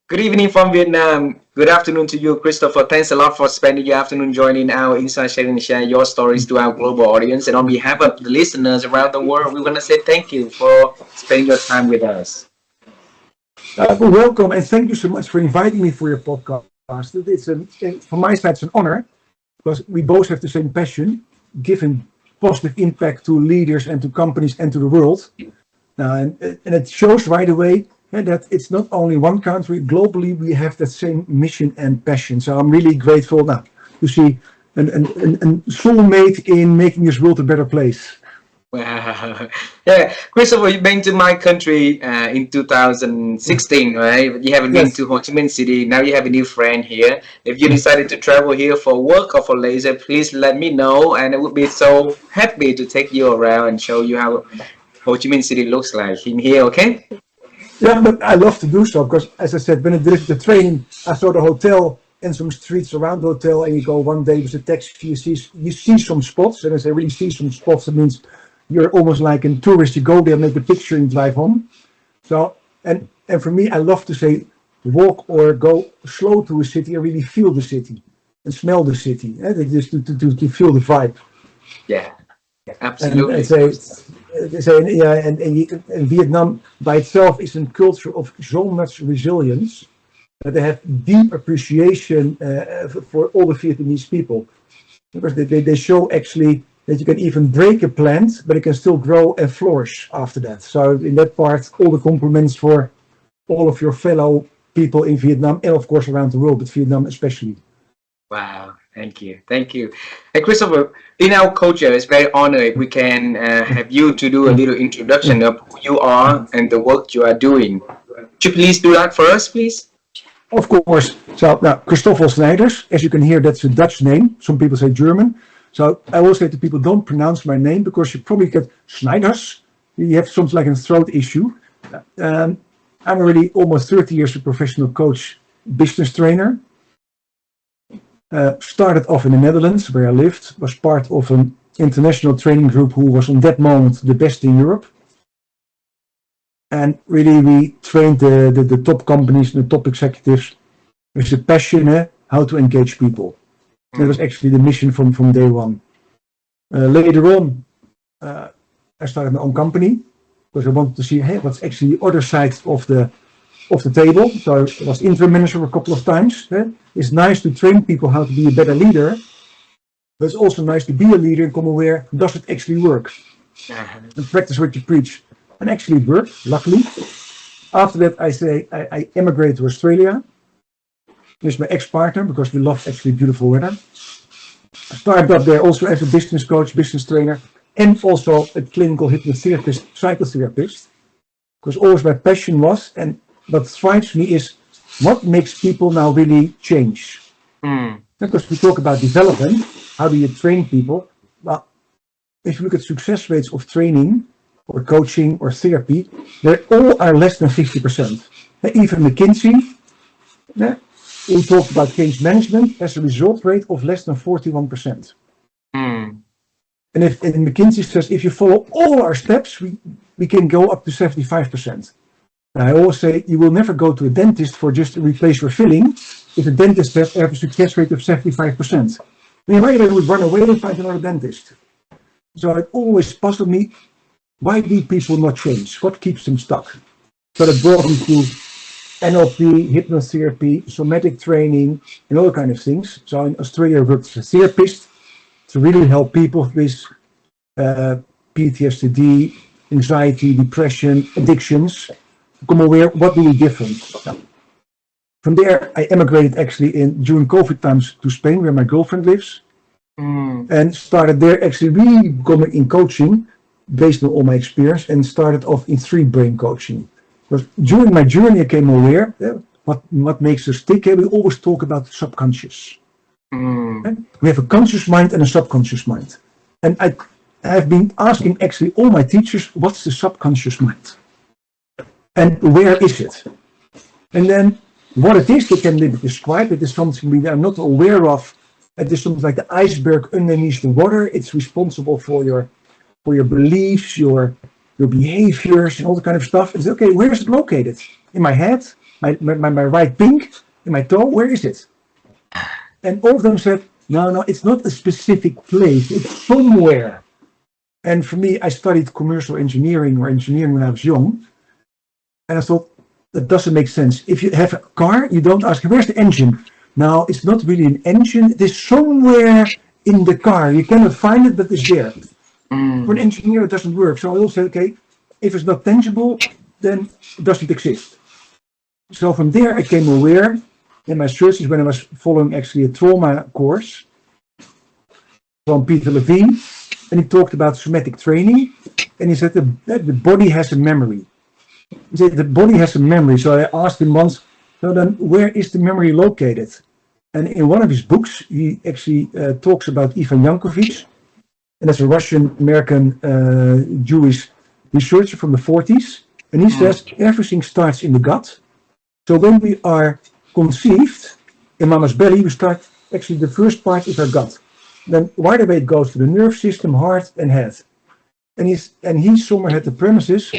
Good evening from Vietnam. Good afternoon to you, Christopher. Thanks a lot for spending your afternoon joining our Inside Sharing and share your stories to our global audience. And on behalf of the listeners around the world, we want to say thank you for spending your time with us. Well, welcome and thank you so much for inviting me for your podcast. From my side, it's an honor because we both have the same passion, giving positive impact to leaders and to companies and to the world. And it shows right away that it's not only one country, globally we have that same mission and passion. So I'm really grateful now to see a soulmate in making this world a better place. Wow. Yeah, Christopher, you've been to my country in 2016, right? But you haven't been Yes. to Ho Chi Minh City. Now you have a new friend here. If you decided to travel here for work or for leisure, please let me know. And I would be so happy to take you around and show you how Ho Chi Minh City looks like in here, okay? Yeah, but I love to do so because, as I said, when I did the training, I saw the hotel and some streets around the hotel, and you go one day with a taxi, you see some spots, and as I really see some spots, it means you're almost like a tourist. You go there, make a picture, and drive home. So, and for me, I love to say, walk or go slow to a city and really feel the city and smell the city, just to feel the vibe. Yeah, And I absolutely. say, yeah, and Vietnam by itself is a culture of so much resilience that they have deep appreciation for all the Vietnamese people because they show actually that you can even break a plant, but it can still grow and flourish after that. So in that part, all the compliments for all of your fellow people in Vietnam and of course around the world, but Vietnam especially. Wow, thank you, thank you. And Christopher, in our culture, it's very honored if we can have you to do a little introduction of who you are and the work you are doing. Would you please do that for us, please? Of course. So now, Christoffel Sneijders, as you can hear, that's a Dutch name. Some people say German. So I always say to people, don't pronounce my name because you probably get Snyders. You have something like a throat issue. Um, I'm already almost 30 years a professional coach, business trainer. Started off in the Netherlands, where I lived. Was part of an international training group who was on that moment the best in Europe. And really, we trained the top companies, the top executives, with a passion how to engage people. That was actually the mission from day one. Later on, I started my own company because I wanted to see, hey, what's actually the other side of the table. So I was interim manager a couple of times. It's nice to train people how to be a better leader, but it's also nice to be a leader and come aware, does it actually work? And practice what you preach. And actually it worked, luckily. After that, I emigrated to Australia with my ex-partner because we love actually beautiful weather. I started up there also as a business coach, business trainer, and also a clinical hypnotherapist, psychotherapist. Because always my passion was, and what drives me is what makes people now really change. Mm. Because we talk about development, how do you train people? Well, if you look at success rates of training or coaching or therapy, they all are less than 50%. Even McKinsey, we talked about change management, has a result rate of less than 41%. Mm. And McKinsey says if you follow all our steps, we can go up to 75%. Now, I always say you will never go to a dentist for just to replace your filling if the dentist has a success rate of 75%. Then right away would run away and find another dentist. So it always puzzled me, why do people not change? What keeps them stuck? So that brought me to NLP, hypnotherapy, somatic training, and all kind of things. So in Australia, I worked as a therapist to really help people with PTSD, anxiety, depression, addictions, become aware what do we different. So from there, I emigrated actually during COVID times to Spain, where my girlfriend lives, and started there actually really becoming in coaching based on all my experience, and started off in 3-brain coaching. Because during my journey, I came aware what makes us tick. We always talk about the subconscious. We have a conscious mind and a subconscious mind. And I have been asking actually all my teachers, what's the subconscious mind? And where is it? And then what it is, they can describe. It is something we are not aware of. It is something like the iceberg underneath the water. It's responsible for your beliefs, your behaviors, and all that kind of stuff. It's okay, where is it located? In my head, my right pink in my toe, where is it? And all of them said, no, it's not a specific place, it's somewhere. And for me, I studied commercial engineering or engineering when I was young. And I thought, that doesn't make sense. If you have a car, you don't ask, where's the engine? Now, it's not really an engine, it is somewhere in the car. You cannot find it, but it's there. For an engineer, it doesn't work. So I also said, okay, if it's not tangible, then it doesn't exist. So from there, I became aware in my searches when I was following actually a trauma course from Peter Levine, and he talked about somatic training, and he said the body has a memory. He said the body has a memory. So I asked him once, so then where is the memory located? And in one of his books, he actually talks about Ivan Yankovic, and that's a Russian-American Jewish researcher from the 40s. And he says everything starts in the gut. So when we are conceived in mama's belly, we start, actually the first part is our gut. Then right away it goes to the nerve system, heart and head. And he somewhere had the premises.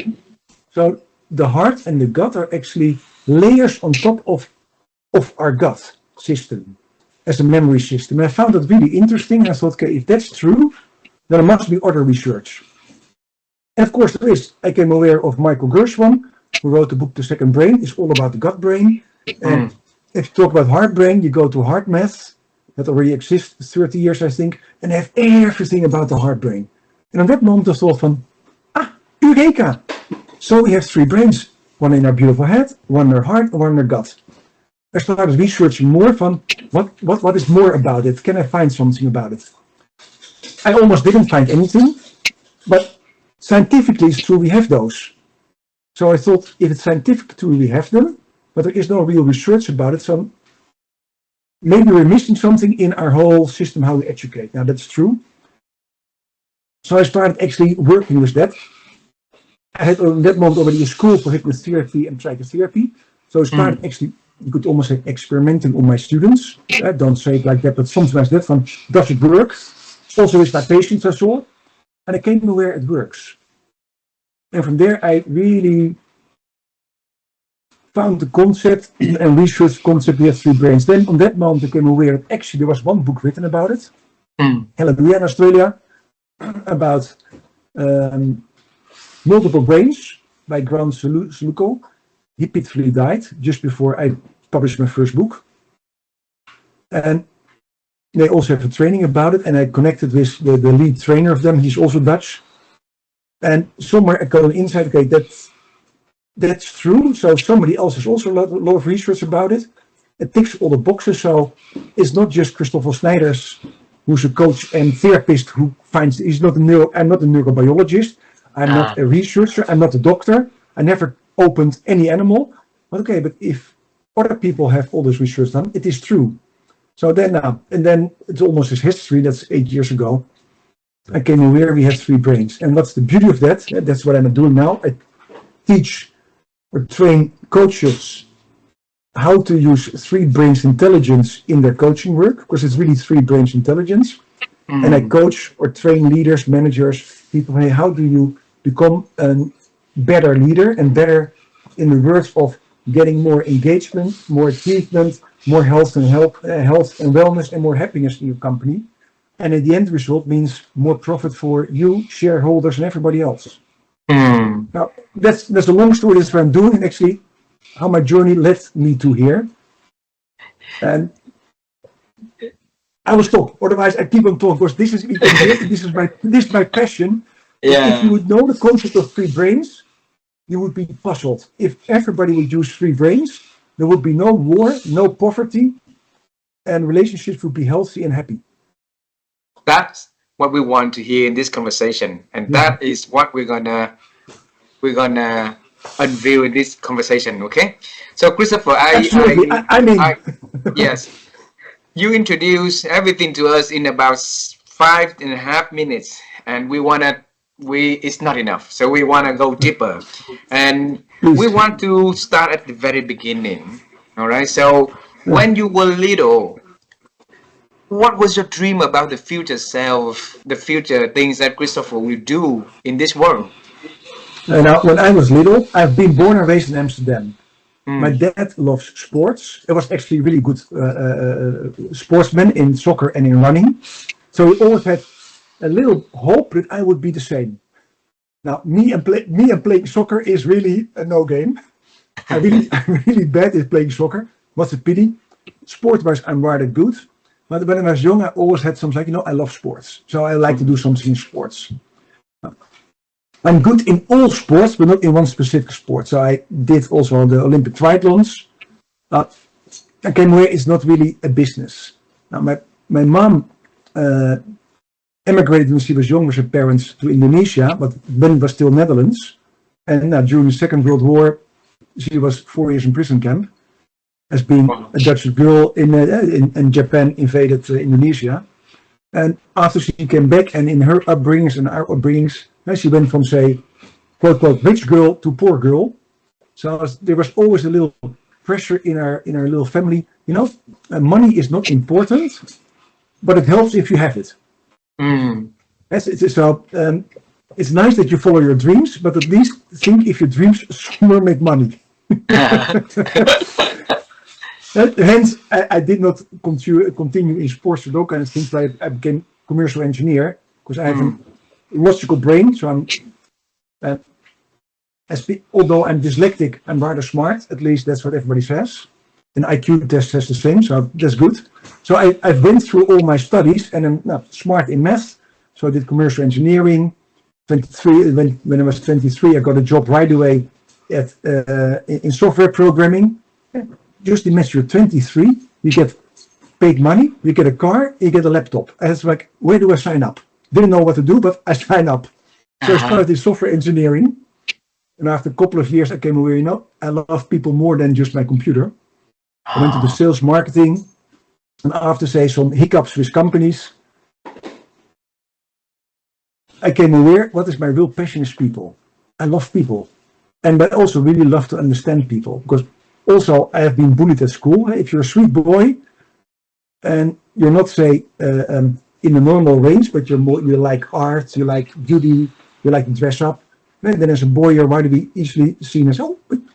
So the heart and the gut are actually layers on top of our gut system as a memory system. And I found that really interesting. I thought, okay, if that's true, then there must be other research. And of course there is. I became aware of Michael Gershwin, who wrote the book The Second Brain. It's all about the gut brain. And if you talk about heart brain, you go to heart math that already exists 30 years, I think, and have everything about the heart brain. And on that moment I thought from, Eureka! So we have three brains, one in our beautiful head, one in our heart, and one in our gut. I started researching more from what is more about it? Can I find something about it? I almost didn't find anything, but scientifically it's true we have those. So I thought, if it's scientific true we have them, but there is no real research about it, so maybe we're missing something in our whole system, how we educate. Now that's true. So I started actually working with that. I had at that moment already a school for hypnotherapy and psychotherapy. So I started actually, you could almost say, experimenting on my students. I don't say it like that, but sometimes that one, does it work? Also with my patients I saw. And I came to where it works. And from there I really found the concept and researched the concept, we have three brains. Then on that moment I became aware that actually there was one book written about it. helloNEWNESS in Australia, about multiple brains by Grant Saluko. He pitifully died just before I published my first book. And they also have a training about it, and I connected with the lead trainer of them. He's also Dutch. And somewhere I got an insight, okay, that's true. So somebody else has also a lot of research about it. It ticks all the boxes. So it's not just Christoffel Sneijders, who's a coach and therapist who finds, I'm not a neurobiologist. I'm not a researcher. I'm not a doctor. I never opened any animal. But okay, but if other people have all this research done, it is true. So then and then it's almost as history, that's 8 years ago. I came aware we have three brains. And what's the beauty of that? That's what I'm doing now. I teach or train coaches how to use three brains intelligence in their coaching work, because it's really three brains intelligence. And I coach or train leaders, managers, people, hey, how do you become a better leader and better in the words of getting more engagement, more achievement, more health and wellness, and more happiness in your company. And in the end result means more profit for you, shareholders, and everybody else. Now, that's a long story. That's what I'm doing, and actually how my journey led me to here. And I will stop. Otherwise, I keep on talking, because this is my passion. Yeah. If you would know the concept of three brains, you would be puzzled. If everybody would use three brains, there would be no war, no poverty, and relationships would be healthy and happy. That's what we want to hear in this conversation, and that is what we're gonna unveil in this conversation. Okay, so Christoffel, yes, you introduce everything to us in about 5.5 minutes, and it's not enough, so we want to go deeper, and we want to start at the very beginning. All right, so when you were little, what was your dream about the future self, the future things that Christoffel will do in this world? Now, when I was little, I've been born and raised in Amsterdam. My dad loves sports. He was actually really good sportsman in soccer and in running. So he always had a little hope that I would be the same. Now, me and playing soccer is really a no game. I'm really bad at playing soccer. What's a pity? Sport-wise, I'm rather good. But when I was young, I always had something like, I love sports. So I like to do something in sports. I'm good in all sports, but not in one specific sport. So I did also the Olympic triathlons. Where it's not really a business. Now, my mom emigrated when she was young with her parents to Indonesia, but then it was still Netherlands. And during the Second World War, she was 4 years in prison camp as being a Dutch girl in Japan invaded Indonesia. And after she came back, and in her upbringings and our upbringings, she went from, say, quote, quote, rich girl to poor girl. So there was always a little pressure in our little family. Money is not important, but it helps if you have it. It's nice that you follow your dreams, but at least think if your dreams somewhere make money. Hence, I did not continue in sports or those kind of things, but I became commercial engineer because I have a logical brain. So although I'm dyslexic, I'm rather smart. At least that's what everybody says. An IQ test says the same, so that's good. So I went through all my studies, and I'm smart in math. So I did commercial engineering. 23. When I was 23, I got a job right away in software programming. Just imagine you're 23, you get paid money, you get a car, you get a laptop. And it's like, where do I sign up? Didn't know what to do, but I signed up. So I started in software engineering. And after a couple of years, I came aware, I love people more than just my computer. I went to the sales marketing. And after, say, some hiccups with companies, I came aware, what is my real passion is people. I love people. And I also really love to understand people. Because also, I have been bullied at school. If you're a sweet boy and you're not, say, in the normal range, but you like art, you like beauty, you like to dress up, then as a boy, you're right to be easily seen as,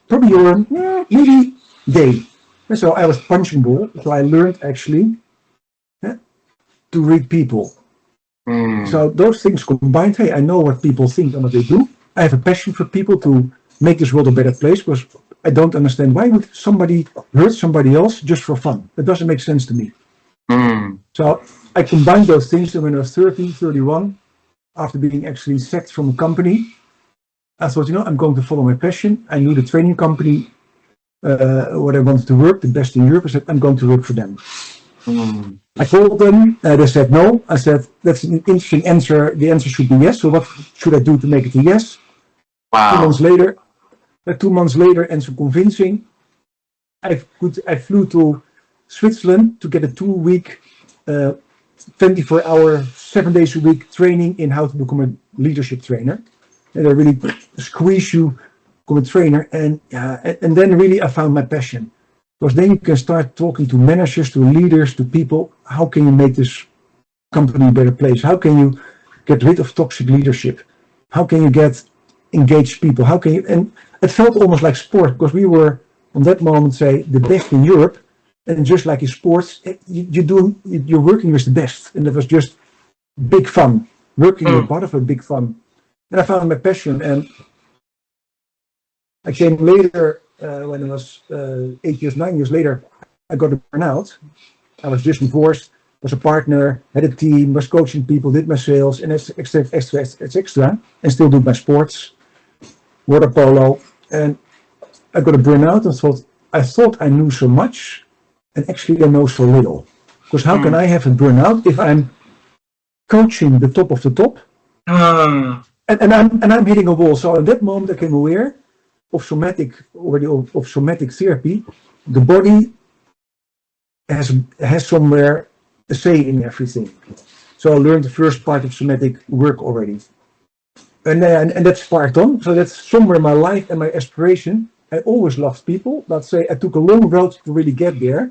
probably you're maybe gay. And so I was punching ball. So I learned actually to read people. So those things combined, I know what people think and what they do. I have a passion for people to make this world a better place because I don't understand why would somebody hurt somebody else just for fun. That doesn't make sense to me. So I combined those things, and when I was 30, 31, after being actually sacked from a company, I thought, I'm going to follow my passion. I knew the training company, what I wanted to work, the best in Europe. I said, I'm going to work for them. I called them, they said no. I said, that's an interesting answer. The answer should be yes. So what should I do to make it a yes? Wow. 2 months later, and so convincing, I flew to Switzerland to get a 2-week, 24-hour, 7 days a week training in how to become a leadership trainer. And they really squeeze you, become a trainer, and then really I found my passion. Because then you can start talking to managers, to leaders, to people. How can you make this company a better place? How can you get rid of toxic leadership? How can you get engaged people? How can you? And it felt almost like sport because we were on that moment, say, the best in Europe. And just like in sports, you're working with the best. And it was just big fun. Working with part of a big fun. And I found my passion. And I came later, when I was 9 years later, I got a burnout. I was just divorced, was a partner, had a team, was coaching people, did my sales, and extra, and still do my sports, water polo. And I got a burnout and I thought I knew so much, and actually I know so little. Because how can I have a burnout if I'm coaching the top of the top, and I'm hitting a wall? So at that moment I became aware of somatic therapy. The body has somewhere a say in everything. So I learned the first part of somatic work already, and that's sparked on. So that's somewhere in my life and my aspiration. I always loved people, but say I took a long road to really get there.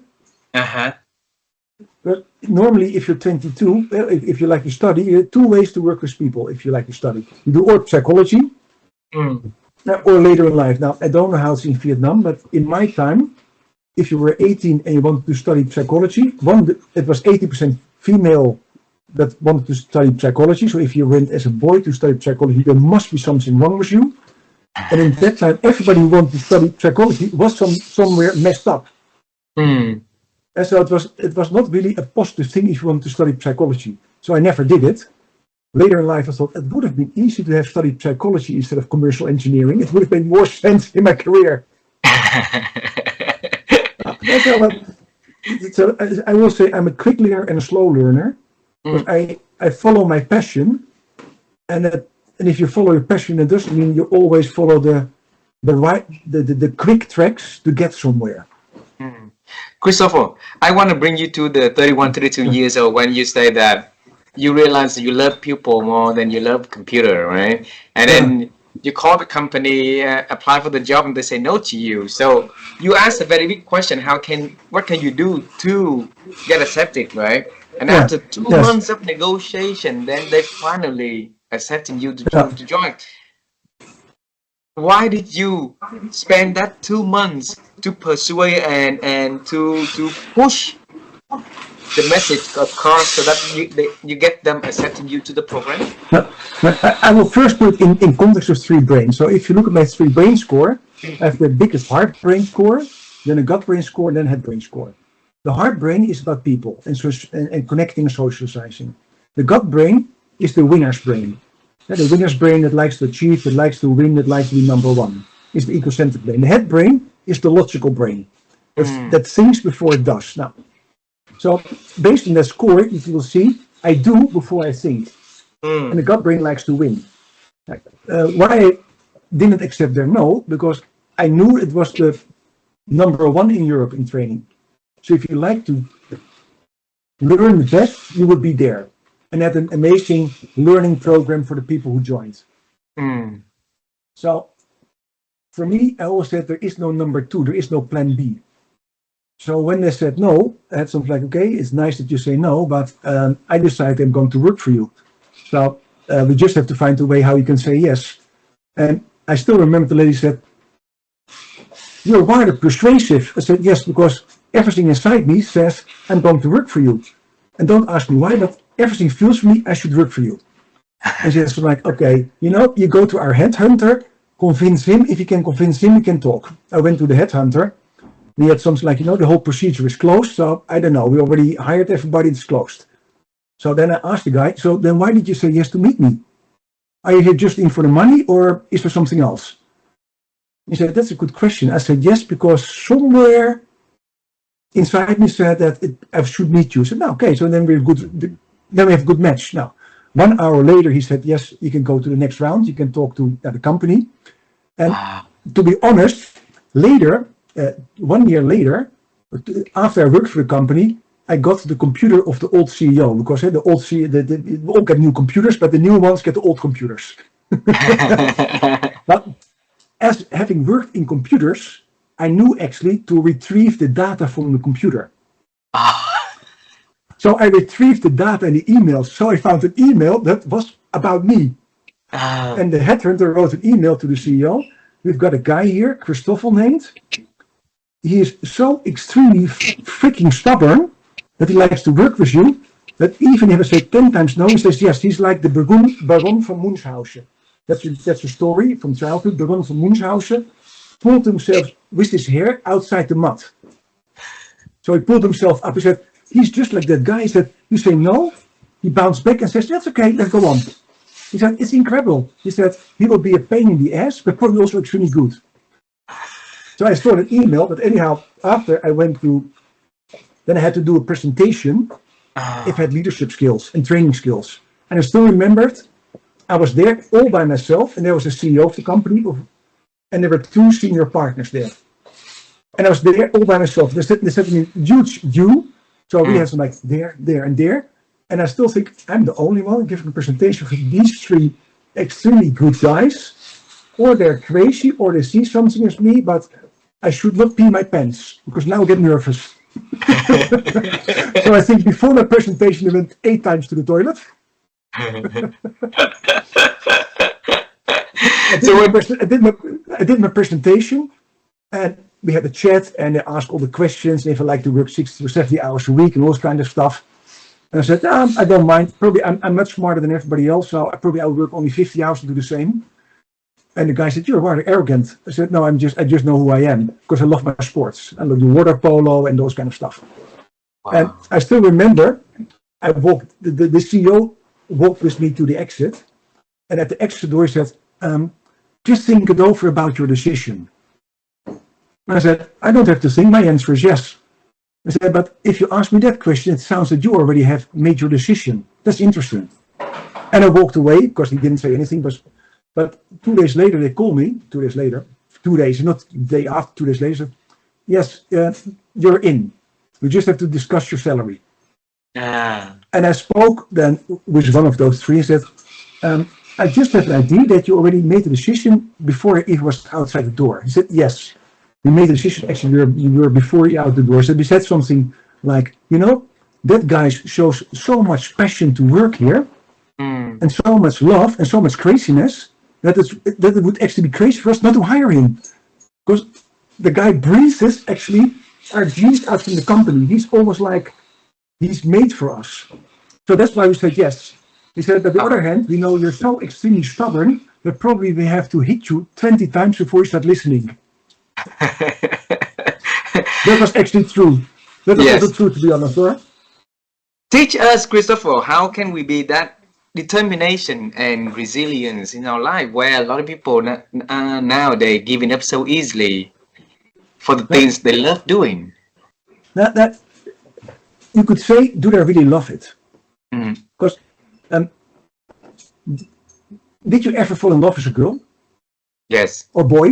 But normally, if you're 22, if you like to study, you have 2 ways to work with people. If you like to study, you do or psychology, or later in life. Now, I don't know how it's in Vietnam, but in my time, if you were 18 and you wanted to study psychology, it was 80% female that wanted to study psychology. So if you went as a boy to study psychology, there must be something wrong with you. And in that time, everybody who wanted to study psychology was somewhere messed up. Mm. And so it was not really a positive thing if you wanted to study psychology. So I never did it. Later in life, I thought it would have been easy to have studied psychology instead of commercial engineering. It would have made more sense in my career. So I will say I'm a quick learner and a slow learner. Because I follow my passion, and if you follow your passion, it doesn't mean you always follow the quick tracks to get somewhere. Christoffel, I want to bring you to the 31, 32 years old when you say that you realize you love people more than you love computer, right? And then you call the company, apply for the job, and they say no to you. So you ask a very big question: what can you do to get accepted, right? And after 2 months of negotiation, then they finally accepting you to join. Why did you spend that 2 months to persuade and to push the message across so that you get them accepting you to the program? I will first put it in context of 3 brains. So if you look at my 3 brain score, I have the biggest heart brain score, then a gut brain score, then head brain score. The heart brain is about people and connecting and socializing. The gut brain is the winner's brain. The winner's brain that likes to achieve, that likes to win, that likes to be number one. Is the egocentric brain. The head brain is the logical brain that thinks before it does. Now, so based on that score, you will see I do before I think, and the gut brain likes to win. Why I didn't accept their no, because I knew it was the number 1 in Europe in training. So if you like to learn the best, you would be there. And had an amazing learning program for the people who joined. So for me, I always said there is no number 2, there is no plan B. So when they said no, I had something like, okay, it's nice that you say no, but I decided I'm going to work for you. So we just have to find a way how you can say yes. And I still remember the lady said, you're rather persuasive. I said, yes, because everything inside me says I'm going to work for you. And don't ask me why, but everything feels for me I should work for you. And she was like, okay, you go to our headhunter, convince him. If you can convince him, we can talk. I went to the headhunter. We had something like, the whole procedure is closed. So I don't know, we already hired everybody, it's closed. So then I asked the guy, so then why did you say yes to meet me? Are you here just in for the money or is there something else? He said, that's a good question. I said, yes, because somewhere inside me said that I should meet you. I said, no, okay, so then we're good. Then we have a good match. Now, 1 hour later, he said, yes, you can go to the next round. You can talk to the company. And to be honest, later, 1 year later, after I worked for the company, I got the computer of the old CEO because the old CEO, we all get new computers, but the new ones get the old computers. But as having worked in computers, I knew actually to retrieve the data from the computer. So I retrieved the data and the emails. So I found an email that was about me. And the headhunter wrote an email to the CEO. We've got a guy here, Christoffel named. He is so extremely freaking stubborn that he likes to work with you. That even if I say 10 times no, he says yes. He's like the Baron from Munchausen. That's a story from childhood. Baron from Munchausen pulled himself with his hair outside the mud. So he pulled himself up. He said, he's just like that guy. He said, you say no. He bounced back and says, that's okay, let's go on. He said, it's incredible. He said, he will be a pain in the ass, but probably also extremely good. So I saw an email, but anyhow, after I went to, then I had to do a presentation if I had leadership skills and training skills. And I still remembered, I was there all by myself, and there was a CEO of the company, and there were 2 senior partners there. And I was there all by myself. They said me huge you. So we had some like there, and there. And I still think I'm the only one giving a presentation for these 3 extremely good guys. Or they're crazy, or they see something as me, but I should not pee my pants, because now I get nervous. So I think before my presentation, I went 8 times to the toilet. I did my presentation, and we had a chat, and they asked all the questions if I like to work 60 or 70 hours a week and all this kind of stuff. And I said, I don't mind. Probably I'm much smarter than everybody else, so I'll work only 50 hours to do the same. And the guy said, "You're rather arrogant." I said, "No, I just know who I am because I love my sports. I love the water polo and those kind of stuff." Wow. And I still remember, I walked. The CEO walked with me to the exit, and at the exit door he said, "Just think it over about your decision." And I said, "I don't have to think. My answer is yes." I said, "But if you ask me that question, it sounds that you already have made your decision. That's interesting." And I walked away because he didn't say anything. But 2 days later, they called me. 2 days later, 2 days, not the day after. 2 days later, yes, you're in. We just have to discuss your salary. And I spoke then with one of those three and said, "I just have an idea that you already made the decision before it was outside the door." He said, "Yes, we made the decision. Actually, you were before you out the door." So we said something like, "That guy shows so much passion to work here, and so much love and so much craziness that it would actually be crazy for us not to hire him, because the guy breathes actually our genes out from the company. He's almost like he's made for us." So that's why we said yes. He said, "On the other hand, we know you're so extremely stubborn that probably we have to hit you 20 times before you start listening." That was actually true. That was also true, to be honest. Right? Teach us, Christoffel, how can we be that determination and resilience in our life, where a lot of people now they're giving up so easily for the things they love doing? That you could say, do they really love it? Because did you ever fall in love with a girl? Yes. Or boy?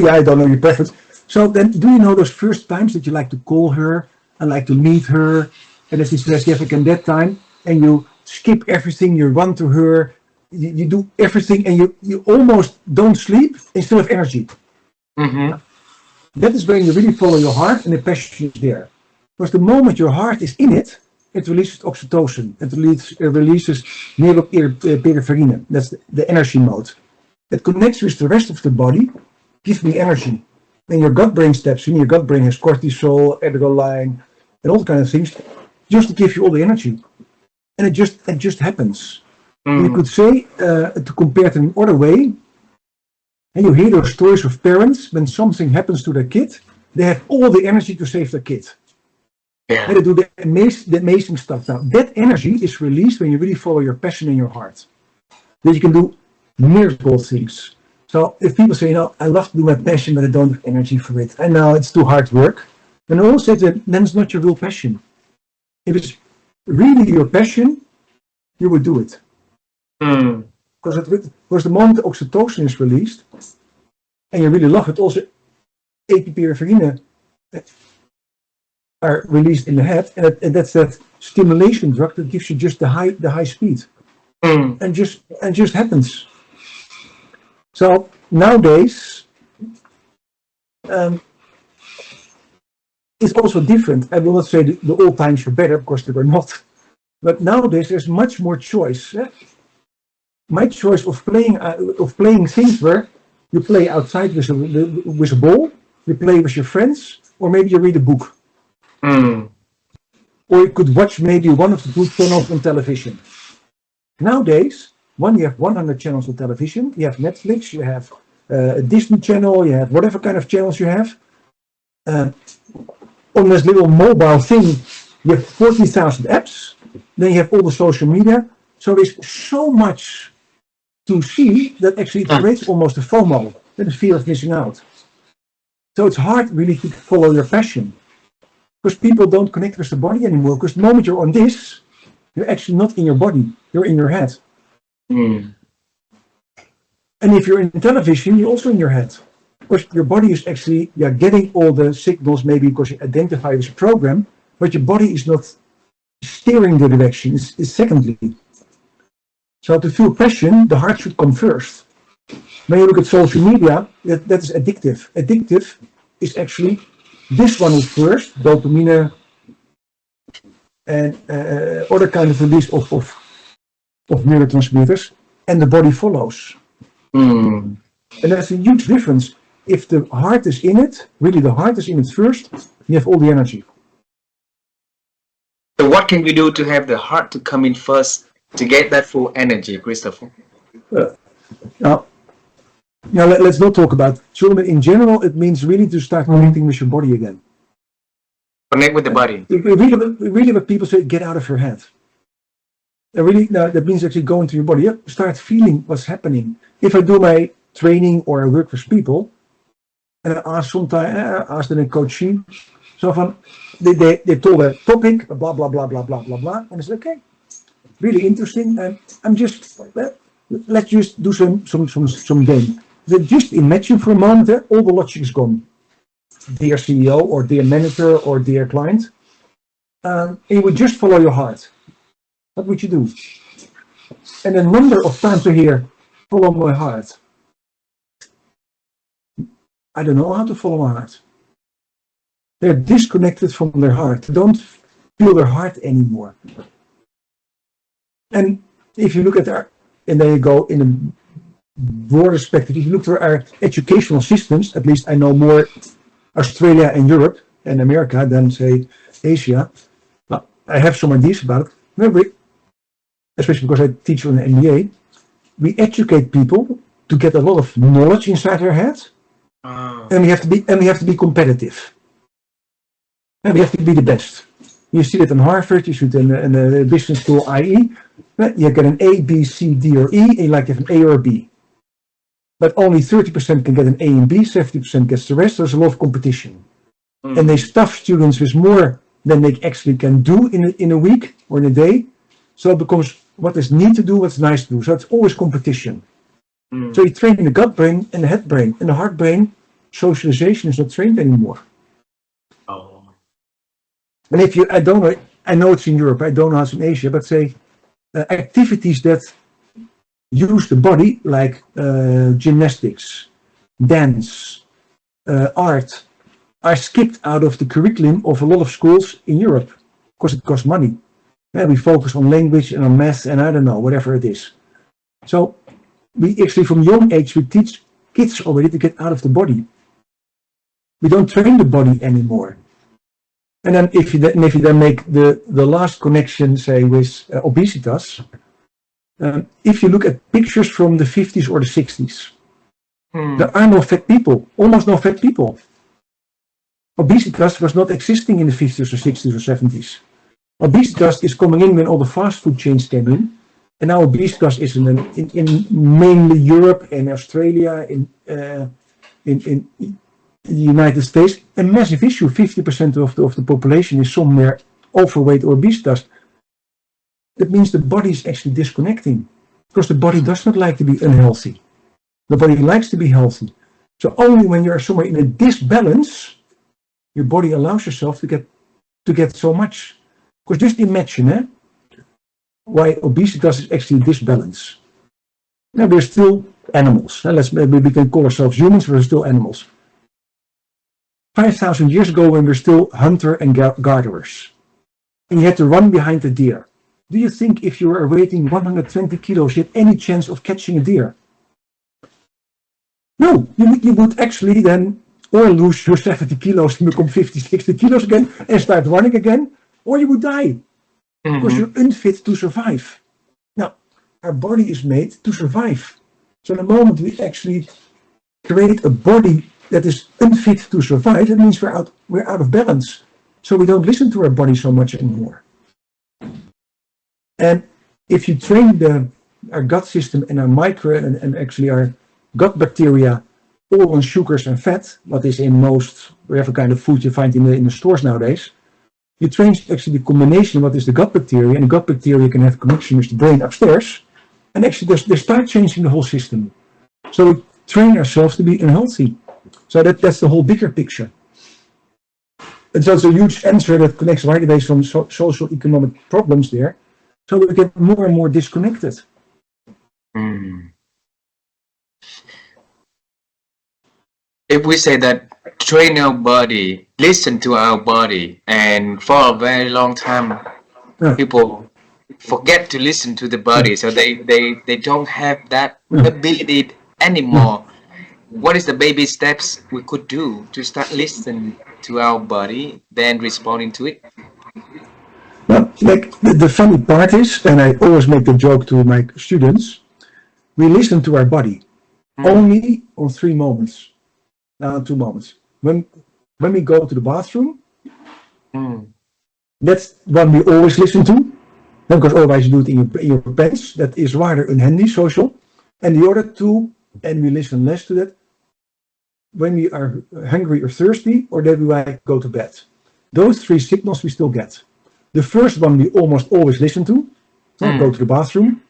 Yeah, I don't know your preference. So then, do you know those first times that you like to call her and like to meet her, and that she says yes, I can that time, and you skip everything, you run to her, you do everything, and you almost don't sleep and still have energy. That is when you really follow your heart and the passion is there. Because the moment your heart is in it, it releases oxytocin, it releases neuroperiferine, that's the energy mode. It connects with the rest of the body, gives me energy. Then your gut brain steps in, your gut brain has cortisol, adrenaline, and all kind of things, just to give you all the energy. And it just happens. You could say, to compare it in another way, and you hear those stories of parents, when something happens to their kid, they have all the energy to save their kid. Yeah. And they do the amazing stuff. Now, that energy is released when you really follow your passion in your heart. That you can do miracle things. So if people say, I love to do my passion, but I don't have energy for it, I know it's too hard work, then I always say that then it's not your real passion. If it's really your passion, you would do it. Because the moment the oxytocin is released, and you really love it, also epiperiferine are released in the head, and that's that stimulation drug that gives you just the high speed, and just happens. So nowadays, it's also different. I will not say the old times were better, because they were not. But nowadays there's much more choice. My choice of playing things where you play outside with a ball, you play with your friends, or maybe you read a book. Or you could watch maybe one of the good channels on television. Nowadays, you have 100 channels on television, you have Netflix, you have a Disney channel, you have whatever kind of channels you have. On this little mobile thing, you have 40,000 apps, then you have all the social media. So there's so much to see that actually it creates almost a FOMO, the fear of missing out. So it's hard really to follow your passion, because people don't connect with the body anymore, because the moment you're on this, you're actually not in your body, you're in your head. And if you're in television, you're also in your head, because your body is actually getting all the signals, maybe because you identify with a program, but your body is not steering the direction, it's secondly. So to feel passion, the heart should come first. When you look at social media, that is addictive. Addictive is actually this one is first, dopamine and other kind of release of neurotransmitters, and the body follows. And that's a huge difference. If the heart is in it, really the heart is in it first, you have all the energy. So what can we do to have the heart to come in first to get that full energy, Christoffel? Now, let's not talk about children in general. It means really to start connecting with your body again. Connect with the body. Really what people say, get out of your head. And really, that means actually go into your body. Yeah, start feeling what's happening. If I do my training or I work with people, and I ask sometimes, I ask them in coaching, so from they told a topic, blah blah blah blah blah blah blah, and I said, okay, really interesting. And I'm just let's just do some game. Then just imagine for a moment that all the logic is gone. Dear CEO or dear manager or dear client, and you would just follow your heart. What would you do? And a number of times I hear, follow my heart. I don't know how to follow my heart. They're disconnected from their heart. They don't feel their heart anymore. And if you look at our, and there you go in a broader perspective, if you look at our educational systems, at least I know more Australia and Europe and America than, say, Asia. Well, I have some ideas about it. Remember, especially because I teach on the MBA, we educate people to get a lot of knowledge inside their head, and we have to be competitive, and we have to be the best. You see it in Harvard, you see it in the business school, IE. You get an A, B, C, D, or E, and you like to have an A or a B. But only 30% can get an A and B, 70% gets the rest. There's a lot of competition. And they stuff students with more than they actually can do in a week or in a day. So it becomes what is neat to do, what's nice to do. So it's always competition. So you train in the gut brain and the head brain. And the heart brain, socialization is not trained anymore. Oh. And if you, I don't know, I know it's in Europe, I don't know how it's in Asia, but say activities that use the body, like gymnastics, dance, art, are skipped out of the curriculum of a lot of schools in Europe because it costs money. Yeah, we focus on language and on math and I don't know, whatever it is. So we actually from young age, we teach kids already to get out of the body. We don't train the body anymore. And then if you then make the last connection, say, with obesitas, if you look at pictures from the 50s or the 60s, there are no fat people, almost no fat people. Obesitas was not existing in the 50s or 60s or 70s. Obesitas is coming in when all the fast food chains came in, and now obesitas is in mainly Europe and Australia, in the United States, a massive issue. 50% of the population is somewhere overweight or obesitas. That means the body is actually disconnecting, because the body does not like to be unhealthy. The body likes to be healthy. So only when you are somewhere in a disbalance, your body allows yourself to get so much. Because just imagine why obesity is actually a disbalance. Now we're still animals. We can call ourselves humans, but we're still animals. 5,000 years ago, when we're still hunter and gatherers, and you had to run behind a deer. Do you think if you were weighing 120 kilos, you had any chance of catching a deer? No, you would actually then or lose your 70 kilos and become 50, 60 kilos again and start running again, or you would die because you're unfit to survive. Now, our body is made to survive. So the moment we actually create a body that is unfit to survive, that means we're out of balance. So we don't listen to our body so much anymore. And if you train our gut system and our micro and actually our gut bacteria all on sugars and fat, what is in whatever kind of food you find in the stores nowadays, you train actually the combination of what is the gut bacteria, and the gut bacteria can have connection with the brain upstairs, and actually they start changing the whole system. So we train ourselves to be unhealthy. So that's the whole bigger picture. And so it's a huge answer that connects right away some social economic problems there. So we get more and more disconnected. If we say that train our body, listen to our body, and for a very long time, people forget to listen to the body, so they don't have that ability anymore. what is the baby steps we could do to start listening to our body, then responding to it? Well, like the funny part is, and I always make the joke to my students, we listen to our body only on 3 moments, 2 moments. When we go to the bathroom, that's one we always listen to, because otherwise you do it in your pants. That is rather unhandy, social. And the other 2, and we listen less to that, when we are hungry or thirsty, or that we like go to bed. Those 3 signals we still get. The first one we almost always listen to, go to the bathroom.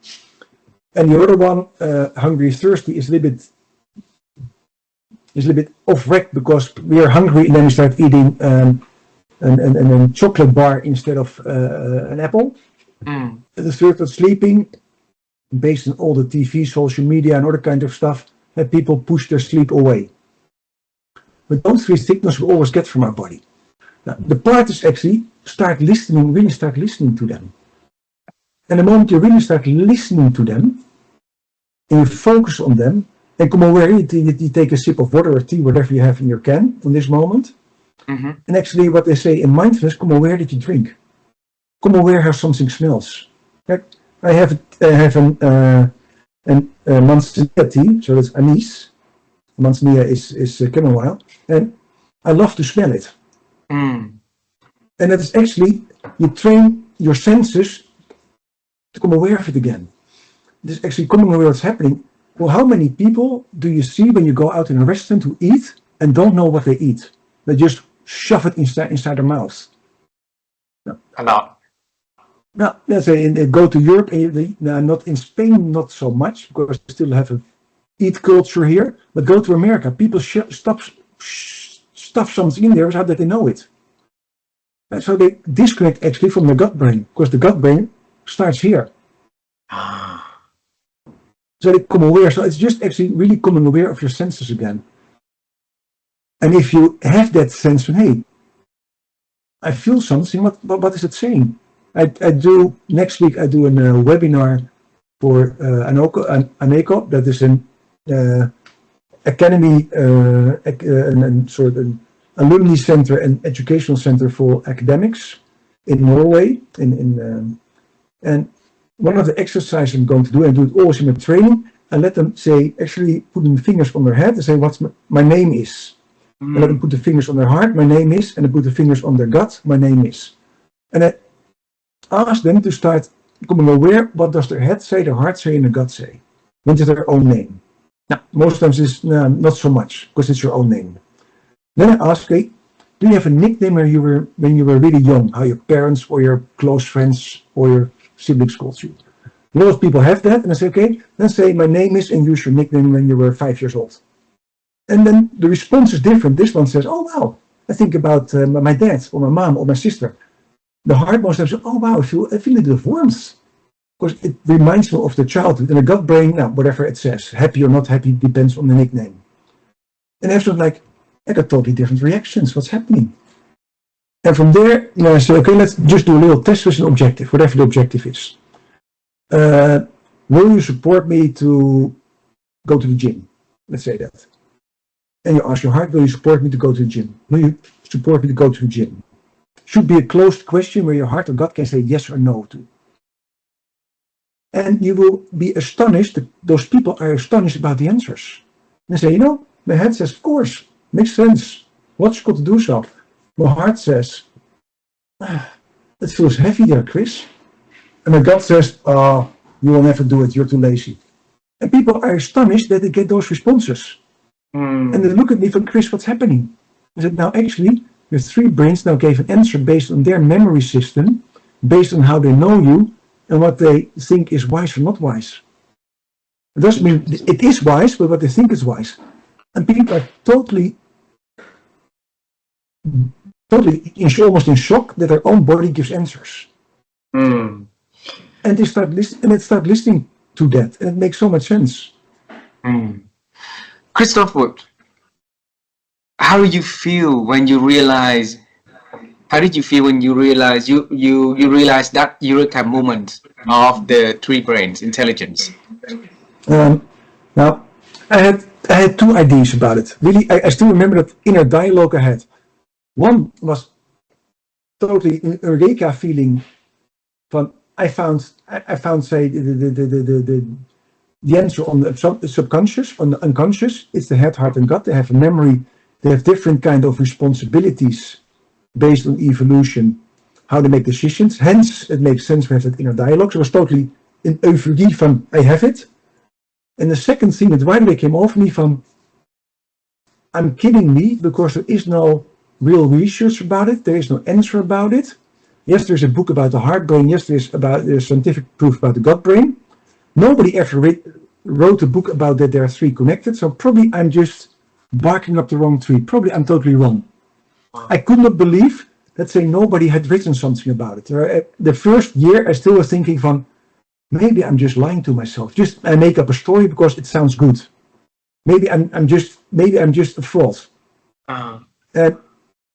And the other one, hungry, thirsty, is a little bit off whack, because we are hungry and then we start eating a chocolate bar instead of an apple. The third one, sleeping, based on all the TV, social media, and other kind of stuff, that people push their sleep away. But those 3 signals we always get from our body. Now, the part is actually really start listening to them. And the moment you really start listening to them, and you focus on them, and come aware, you take a sip of water or tea, whatever you have in your can in this moment. And actually what they say in mindfulness, come aware that you drink. Come aware how something smells. I have a manzanilla tea, so that's anise. Manzanilla is chamomile, and I love to smell it. And that is actually, you train your senses to come aware of it again. This is actually coming aware of what's happening. Well, how many people do you see when you go out in a restaurant who eat and don't know what they eat? They just shove it inside their mouth. A lot. Now, let's say go to Europe, not in Spain, not so much, because we still have a eat culture here. But go to America, people stuff something in there without that they know it. And so they disconnect actually from the gut brain, because the gut brain starts here. So they come aware. So it's just actually really coming aware of your senses again. And if you have that sense of, hey, I feel something, what is it saying? Next week I do a webinar for ANECO, that is an academy, sort of an alumni center and educational center for academics in Norway. And one of the exercises I'm going to do, I do it always in my training, and let them say, actually put their fingers on their head and say, what's my name is. And let them put the fingers on their heart, my name is, and then put the fingers on their gut, my name is. And I ask them to start becoming aware, what does their head say, their heart say, and their gut say? When it's their own name. Now, most times it's not so much, because it's your own name. Then I ask, okay, do you have a nickname when you were really young? How your parents or your close friends or your siblings called you? Most people have that, and I say, okay, then say my name is, and use your nickname when you were 5 years old. And then the response is different. This one says, oh wow, I think about my dad or my mom or my sister. The heart most times says, oh wow, I feel a bit of warmth. Because it reminds me of the childhood. And the gut brain, whatever it says, happy or not happy, depends on the nickname. And after like, I got totally different reactions. What's happening? And from there, I say, okay, let's just do a little test with an objective, whatever the objective is. Will you support me to go to the gym? Let's say that. And you ask your heart, will you support me to go to the gym? Will you support me to go to the gym? Should be a closed question where your heart or gut can say yes or no to. And you will be astonished, those people are astonished about the answers. And they say, my head says, of course, makes sense. Logical to do so. My heart says, it feels heavy there, Chris. And my gut says, oh, you will never do it, you're too lazy. And people are astonished that they get those responses. And they look at me from, Chris, what's happening? I said, now actually, your 3 brains now gave an answer based on their memory system, based on how they know you, and what they think is wise or not wise. It doesn't mean it is wise, but what they think is wise. And people are totally almost in shock that their own body gives answers. And they start listening to that, and it makes so much sense. Christoffel, how did you feel when you realized? How did you feel when you realized you realized that eureka moment of the 3 brains intelligence? Now, I had I had two ideas about it. Really, I still remember that inner dialogue I had. One was totally an eureka feeling. From I found, say the answer on the subconscious, on the unconscious. It's the head, heart, and gut. They have a memory. They have different kind of responsibilities based on evolution, how they make decisions. Hence, it makes sense we have that inner dialogue. So it was totally in euphorie from I have it. And the second thing that right away came over me from I'm kidding me because there is no real research about it. There is no answer about it. Yes, there's a book about the heart brain. Yes, there's scientific proof about the gut brain. Nobody ever wrote a book about that there are three connected. So probably I'm just barking up the wrong tree. Probably I'm totally wrong. I could not believe that say nobody had written something about it. The first year I still was thinking from maybe I'm just lying to myself. Just I make up a story because it sounds good. Maybe I'm just a fraud. And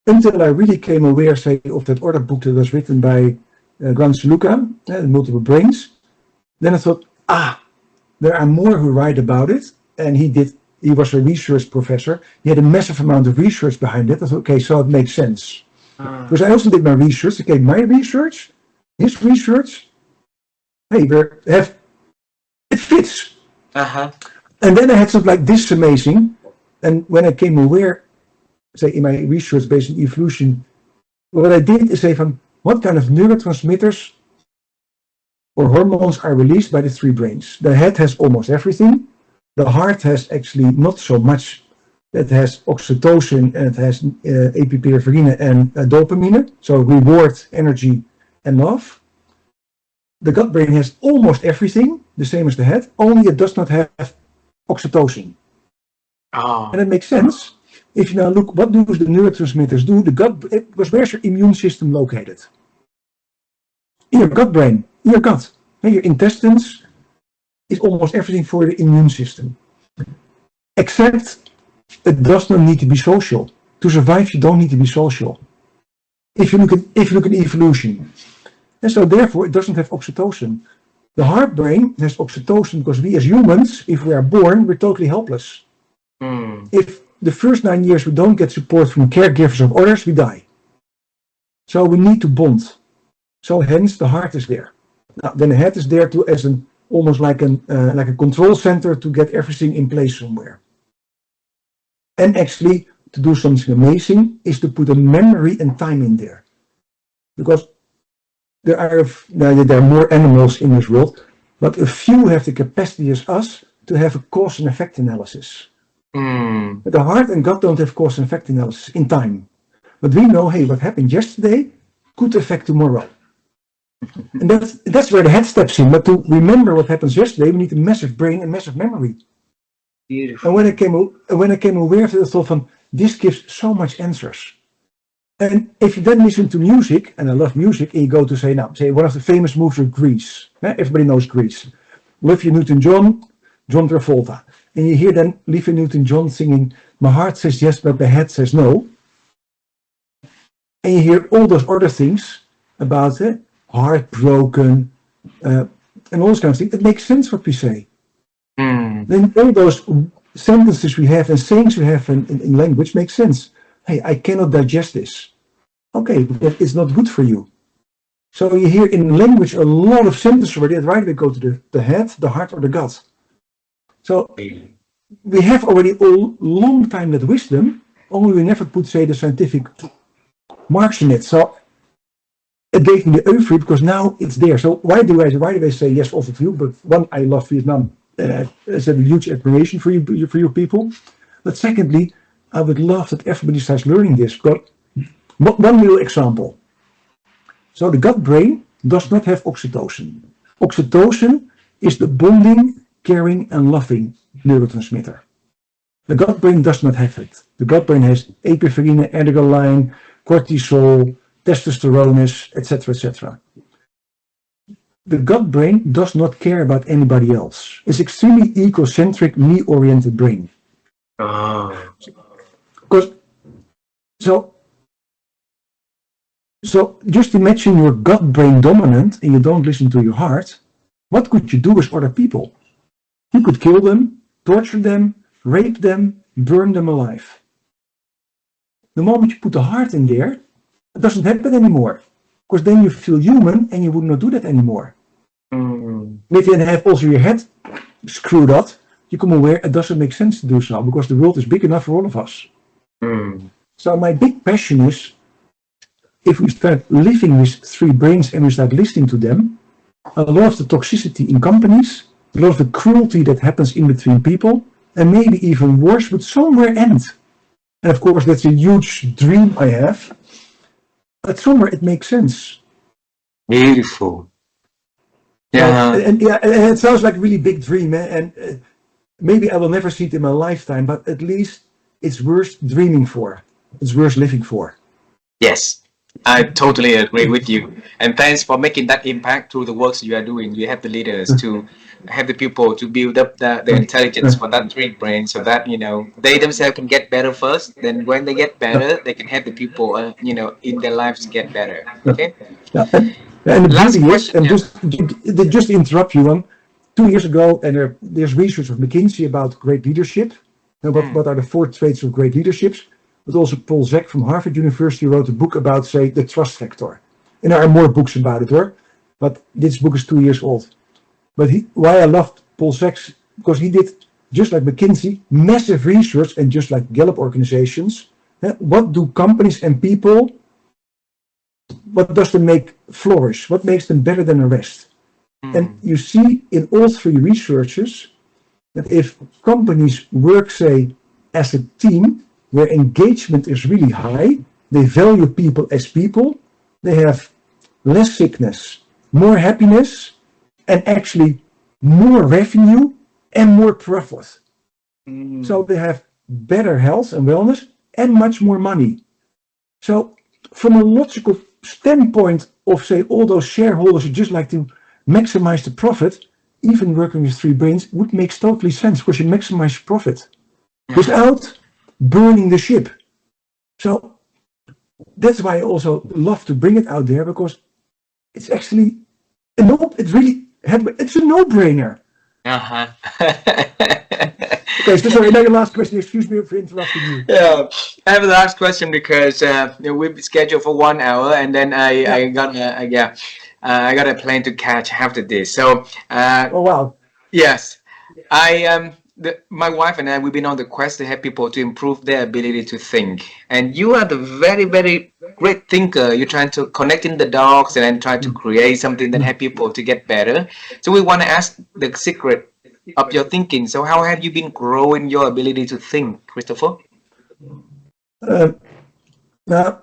until I really came aware, say, of that other book that was written by Grant Luca, Multiple Brains, then I thought, there are more who write about it. And he was a research professor. He had a massive amount of research behind it. I thought, okay, so it makes sense. Because I also did my research. Okay, my research, his research, hey, it fits. And then I had something like this amazing. And when I came aware, say in my research based on evolution, what I did is say from what kind of neurotransmitters or hormones are released by the three brains. The head has almost everything. The heart has actually not so much. It has oxytocin and it has epinephrine and dopamine, so reward, energy, and love. The gut brain has almost everything, the same as the head, only it does not have oxytocin. And it makes sense. If you now look, what do the neurotransmitters do? The gut, because where's your immune system located? In your gut brain, in your gut. And your intestines is almost everything for the immune system. Except it does not need to be social. To survive, you don't need to be social. If you look at evolution. And so therefore, it doesn't have oxytocin. The heart brain has oxytocin because we as humans, if we are born, we're totally helpless. If the first 9 years we don't get support from caregivers of others, we die. So we need to bond. So hence the heart is there. Now, then the head is there to as almost like a control center to get everything in place somewhere. And actually, to do something amazing is to put a memory and time in there. Because there are more animals in this world, but a few have the capacity as us to have a cause and effect analysis. But the heart and gut don't have cause and effect analysis in time. But we know, hey, what happened yesterday could affect tomorrow. And that's where the head steps in. But to remember what happens yesterday, we need a massive brain and massive memory. Beautiful. And when I came aware of it, I thought from, this gives so much answers. And if you then listen to music, and I love music, and you go to say one of the famous movies of Grease. Everybody knows Grease. Olivia Newton-John, John Travolta. And you hear then Olivia Newton-John singing, my heart says yes, but my head says no. And you hear all those other things about heartbroken, and all those kinds of things. It makes sense what we say. Then all those sentences we have and sayings we have in language make sense. Hey, I cannot digest this. Okay, but it's not good for you. So you hear in language a lot of sentences where they right away go to the head, the heart, or the gut. So we have already a long time that wisdom, only we never put, say, the scientific marks in it. So it gave me the euphoria because now it's there. So why do I say yes also to you? But one, I love Vietnam. It's a huge admiration for you people. But secondly, I would love that everybody starts learning this. Got one little example. So the gut brain does not have oxytocin. Oxytocin is the bonding, caring, and loving neurotransmitter. The gut brain does not have it. The gut brain has epinephrine, adrenaline, cortisol, testosterone, etc., etc. The gut brain does not care about anybody else. It's extremely egocentric, me-oriented brain. Because so just imagine your gut brain dominant and you don't listen to your heart. What could you do with other people? You could kill them, torture them, rape them, burn them alive. The moment you put the heart in there, it doesn't happen anymore. Because then you feel human and you would not do that anymore. And if you then have also your head screwed up, you come aware it doesn't make sense to do so because the world is big enough for all of us. So my big passion is, if we start living with three brains and we start listening to them, a lot of the toxicity in companies, a lot of the cruelty that happens in between people, and maybe even worse, would somewhere end. And of course, that's a huge dream I have, but somewhere it makes sense. Beautiful. Yeah. And it sounds like a really big dream, and maybe I will never see it in my lifetime, but at least it's worth dreaming for. It's worth living for. Yes, I totally agree with you. And thanks for making that impact through the works you are doing. You have the leaders to have the people to build up the intelligence for that three brain so that, they themselves can get better first. Then when they get better, they can help the people, in their lives to get better. Okay? And the Last beauty is, question, and just to interrupt you, 2 years ago, and there's research of McKinsey about great leadership, and what are the 4 traits of great leaderships. But also Paul Zek from Harvard University wrote a book about, say, the trust factor. And there are more books about it, but this book is 2 years old. But why I loved Paul Zek, because he did, just like McKinsey, massive research, and just like Gallup organizations, what do companies and people, what does them make flourish? What makes them better than the rest? And you see in all 3 researches that if companies work, say, as a team, where engagement is really high, they value people as people, they have less sickness, more happiness, and actually more revenue and more profit. So they have better health and wellness and much more money. So from a logical standpoint of, say, all those shareholders who just like to maximize the profit, even working with 3 brains would make totally sense because you maximize profit without burning the ship. So that's why I also love to bring it out there, because it's actually it's a no-brainer. Okay, so sorry, now your last question. Excuse me for interrupting you. Yeah, I have the last question because we've scheduled for 1 hour, and then I got a plane to catch after this. So Oh wow. yes, my wife and I, we've been on the quest to help people to improve their ability to think. And you are the very, very great thinker. You're trying to connect in the dots and then try to create something that help people to get better. So we want to ask the secret of your thinking. So how have you been growing your ability to think, Christoffel? Now,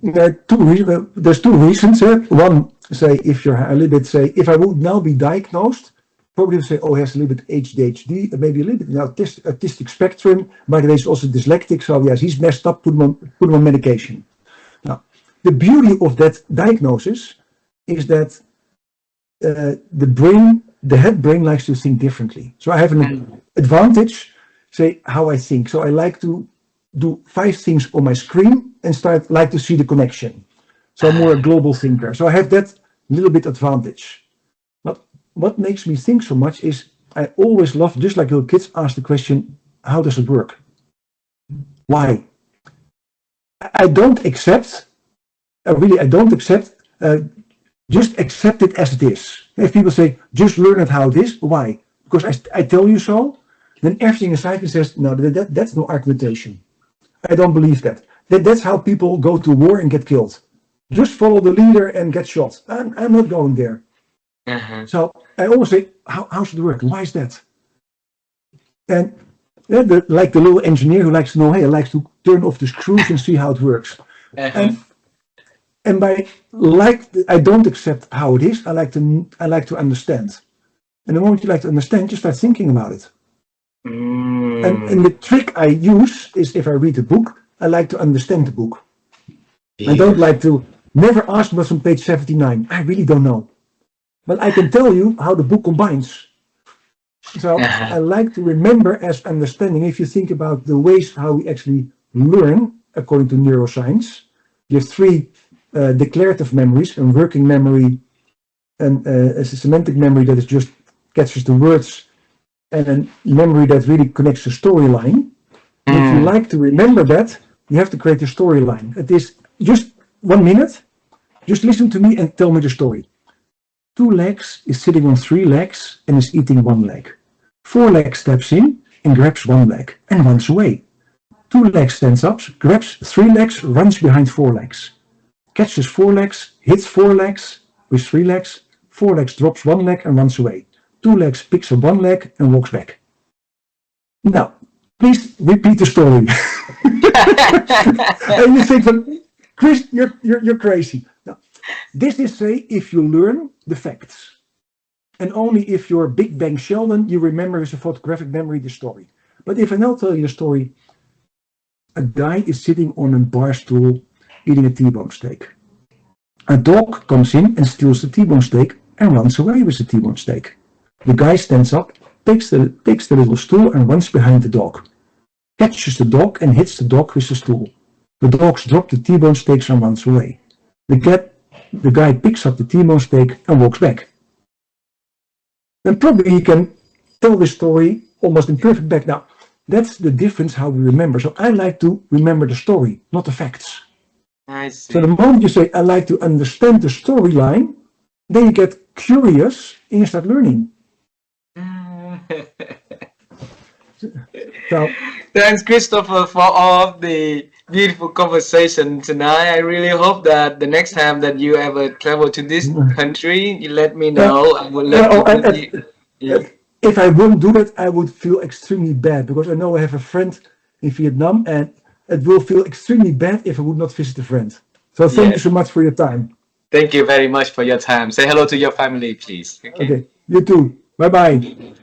there's 2 reasons. One, say, if you're a little bit, say, if I would now be diagnosed, probably say, oh, he has a little bit ADHD, maybe a little bit autistic spectrum. By the way, he's also dyslexic, so yes, he's messed up, put him on medication. Now, the beauty of that diagnosis is that the head brain likes to think differently. So I have an advantage, say, how I think. So I like to do 5 things on my screen and like to see the connection. So I'm more a global thinker. So I have that little bit advantage. What makes me think so much is I always love, just like little kids, ask the question, how does it work? Why? I don't accept, just accept it as it is. If people say, just learn it how it is, why? Because I tell you so, then everything inside me says, no, that's no argumentation. I don't believe that. That's how people go to war and get killed. Just follow the leader and get shot. I'm not going there. So I always say, how should it work? Why is that? And like the little engineer who likes to know, hey, I like to turn off the screws and see how it works. And I don't accept how it is. I like to understand. And the moment you like to understand, you start thinking about it. And the trick I use is, if I read a book, I like to understand the book. I don't like to never ask what's on page 79. I really don't know. But I can tell you how the book combines. So I like to remember as understanding. If you think about the ways how we actually learn, according to neuroscience, you have 3 declarative memories: a working memory, and a semantic memory that is just catches the words and a memory that really connects the storyline. And if you like to remember that, you have to create a storyline. It is just 1 minute. Just listen to me and tell me the story. 2 legs is sitting on 3 legs and is eating 1 leg. 4 legs steps in and grabs 1 leg and runs away. 2 legs stands up, grabs 3 legs, runs behind 4 legs. Catches 4 legs, hits 4 legs with 3 legs. 4 legs drops 1 leg and runs away. 2 legs picks up 1 leg and walks back. Now, please repeat the story. And you think, Chris, you're crazy. Now, this is say if you learn the facts. And only if you're Big Bang Sheldon, you remember with a photographic memory the story. But if I now tell you a story, a guy is sitting on a bar stool eating a T-bone steak. A dog comes in and steals the T-bone steak and runs away with the T-bone steak. The guy stands up, takes the little stool and runs behind the dog. Catches the dog and hits the dog with the stool. The dogs drop the T-bone steaks and runs away. The guy picks up the T-bone steak and walks back. Then probably he can tell the story almost in perfect back. Now, that's the difference how we remember. So I like to remember the story, not the facts. I see. So the moment you say, I like to understand the storyline, then you get curious and you start learning. So, thanks, Christopher, for all of the beautiful conversation tonight. I really hope that the next time that you ever travel to this country, you let me know. I would love to meet you. If I wouldn't do that, I would feel extremely bad because I know I have a friend in Vietnam and it will feel extremely bad if I would not visit a friend. So thank you so much for your time. Thank you very much for your time. Say hello to your family, please. Okay. You too. Bye-bye.